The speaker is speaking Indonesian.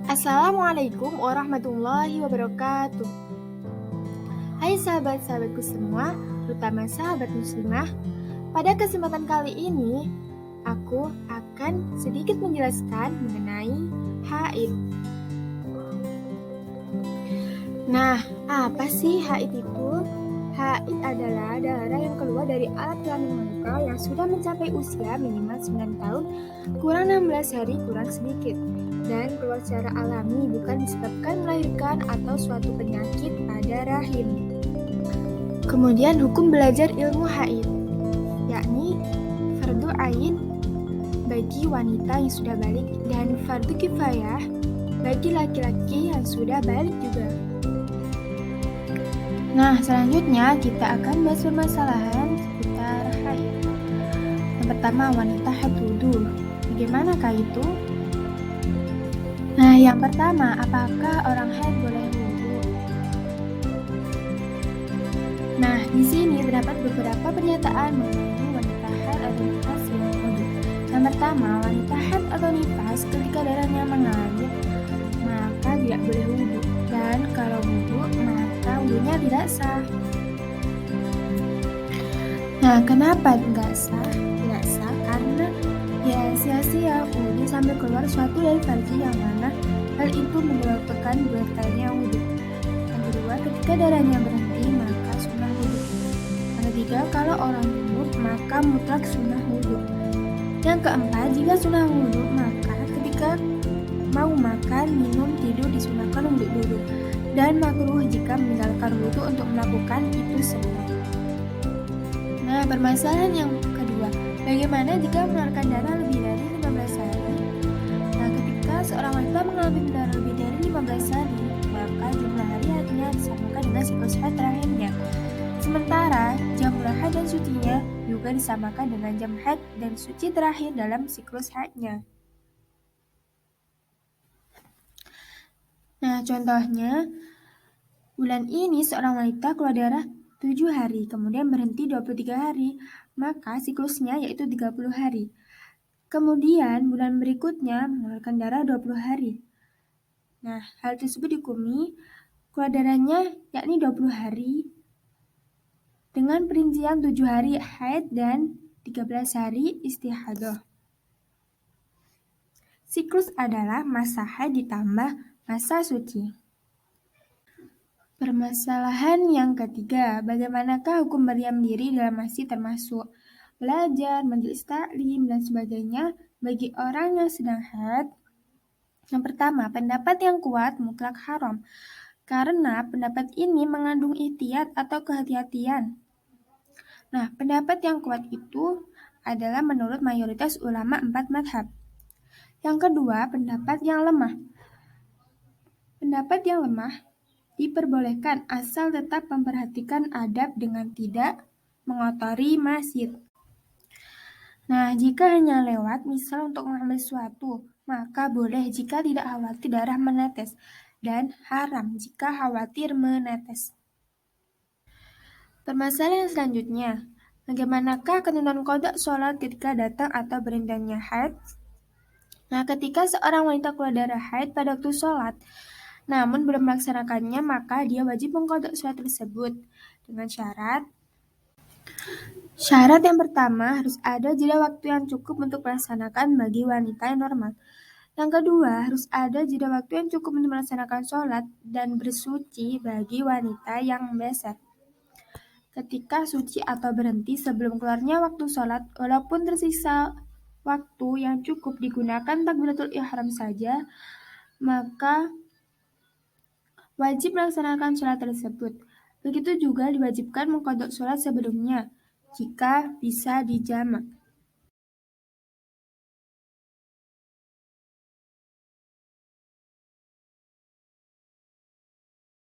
Assalamualaikum warahmatullahi wabarakatuh. Hai sahabat-sahabatku semua, terutama sahabat muslimah. Pada kesempatan kali ini, aku akan sedikit menjelaskan mengenai haid. Nah, apa sih haid itu? Haid adalah darah yang keluar dari alat kelamin wanita yang sudah mencapai usia minimal 9 tahun, kurang 16 hari kurang sedikit, dan keluar secara alami bukan disebabkan melahirkan atau suatu penyakit pada rahim. Kemudian hukum belajar ilmu haid, yakni fardu ain bagi wanita yang sudah balik dan fardu kifayah bagi laki-laki yang sudah balik juga. Nah, selanjutnya kita akan bahas permasalahan seputar haid. Yang pertama, wanita haid wudhu. Bagaimanakah itu? Nah, yang pertama, apakah orang haid boleh wudhu? Nah, di sini terdapat beberapa pernyataan mengenai wanita haid atau nifas yang wudhu. Yang pertama, wanita haid atau nifas ketika darahnya mengalir, maka tidak boleh wudhu. Dan kalau wudhu, maka wudhunya tidak sah. Nah, kenapa tidak sah? Tidak sah karena ya sia-sia wudhu sambil keluar suatu dari farji yang mana hal itu menyebabkan batalnya wudhu. Yang kedua, ketika darahnya berhenti, maka sunnah wudhu. Yang ketiga, kalau orang junub, maka mutlak sunnah wudhu. Yang keempat, jika sunnah wudhu, maka ketika mau makan, minum, tidur disunahkan untuk wudhu. Dan makruh jika meninggalkan wudhu untuk melakukan itu semua. Nah, permasalahan yang kedua, bagaimana jika mengeluarkan darah lebih dari 15 hari? Nah, ketika seorang wanita mengalami darah lebih dari 15 hari, maka jumlah hari haidnya disamakan dengan siklus haid terakhirnya. Sementara jam mulai haid dan sucinya juga disamakan dengan jam haid dan suci terakhir dalam siklus haidnya. Nah, contohnya, bulan ini seorang wanita keluar darah 7 hari, kemudian berhenti 23 hari, maka siklusnya yaitu 30 hari. Kemudian bulan berikutnya mengeluarkan darah 20 hari. Nah, hal tersebut dihukumi keluar darahnya yakni 20 hari dengan perincian 7 hari haid dan 13 hari istihadah. Siklus adalah masa haid ditambah masa suci. Permasalahan yang ketiga, bagaimanakah hukum berdiam diri dalam masjid termasuk belajar, majelis taklim, dan sebagainya bagi orang yang sedang haid? Yang pertama, pendapat yang kuat mutlak haram, karena pendapat ini mengandung ihtiyat atau kehati-hatian. Nah, pendapat yang kuat itu adalah menurut mayoritas ulama 4 madhab. Yang kedua, pendapat yang lemah. Pendapat yang lemah diperbolehkan asal tetap memperhatikan adab dengan tidak mengotori masjid. Nah, jika hanya lewat, misal untuk mengambil sesuatu, maka boleh jika tidak khawatir darah menetes, dan haram jika khawatir menetes. Permasalahan selanjutnya, bagaimanakah ketentuan qada sholat ketika datang atau berhentinya haid? Nah, ketika seorang wanita keluar darah haid pada waktu sholat, namun belum melaksanakannya, maka dia wajib mengqada sholat tersebut dengan syarat. Syarat yang pertama, harus ada jeda waktu yang cukup untuk melaksanakan bagi wanita yang normal. Yang kedua, harus ada jeda waktu yang cukup untuk melaksanakan sholat dan bersuci bagi wanita yang membesar. Ketika suci atau berhenti sebelum keluarnya waktu sholat, walaupun tersisa waktu yang cukup digunakan takbiratul ihram saja, maka wajib melaksanakan sholat tersebut. Begitu juga diwajibkan mengqada sholat sebelumnya, jika bisa dijamak.